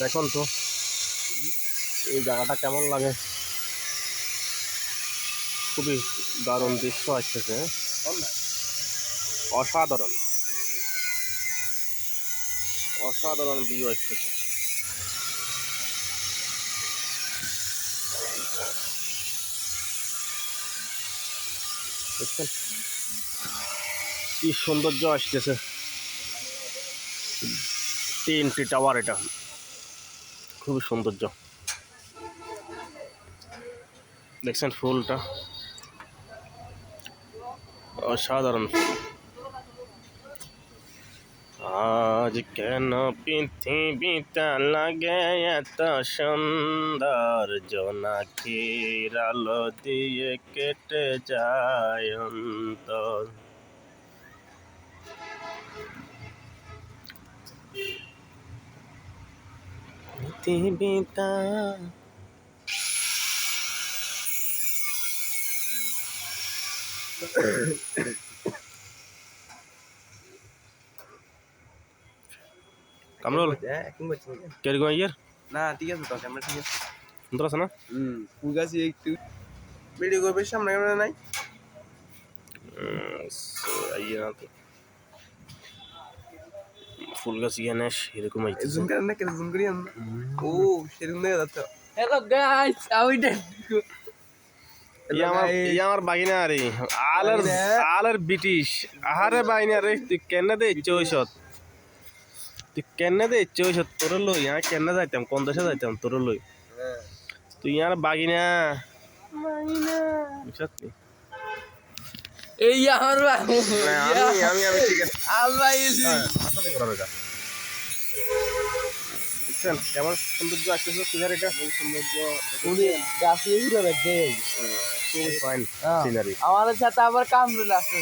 দেখুন তো এই জায়গাটা কেমন লাগে, খুবই দারুণ দৃশ্য আসতেছে, অসাধারণ অসাধারণ ভিউ আসতেছে। দেখছেন কি সৌন্দর্য আসতেছে, তিনটি টাওয়ার, এটা খুবই সৌন্দর্য। দেখছেন ফুলটা অসাধারণ। আজ কেন পৃথিবীটা লাগে এত সুন্দর, জোনাকির আলো দিয়ে কেটে যায় অন্তর। পৃথিবীটা কামরুল কিরকম ইয়ার না ঠিক আছে তো, ক্যামেরা ঠিক আছে, সুন্দর আছে না? ফুল গাছ একটু ভিডিও করবে, সামনে ক্যামেরা নাই। ফুল গাছ এখানে সেরকম জুম করেন না, কেন জুম করি আমরা? ও সেরকম দেখা যাচ্ছে। হ্যালো গাইস, আমি আমার বাগিনা রে, আলার ব্রিটিশ আহারে বাইনা রে, তুই কেন দে ইচ্ছে হইছত, তুই কেন দে ইচ্ছে হইছত, তোর লই হ্যাঁ কেন যাইতাম, কোন দেশে যাইতাম তোর লই, তুই আর বাগিনা বুঝছত নি? এই আমার আমি আমি আমি ঠিক আছে আল্লাহ আসাতে করা বেটা। বুঝছেন কেমন সৌন্দর্য আসতেছে সিনারি, এটা সৌন্দর্য গাছ ঘুরে বেড়াচ্ছে। খুবই ফাইন সিনারি। আমাদের সাথে আবার কামরুল আছে।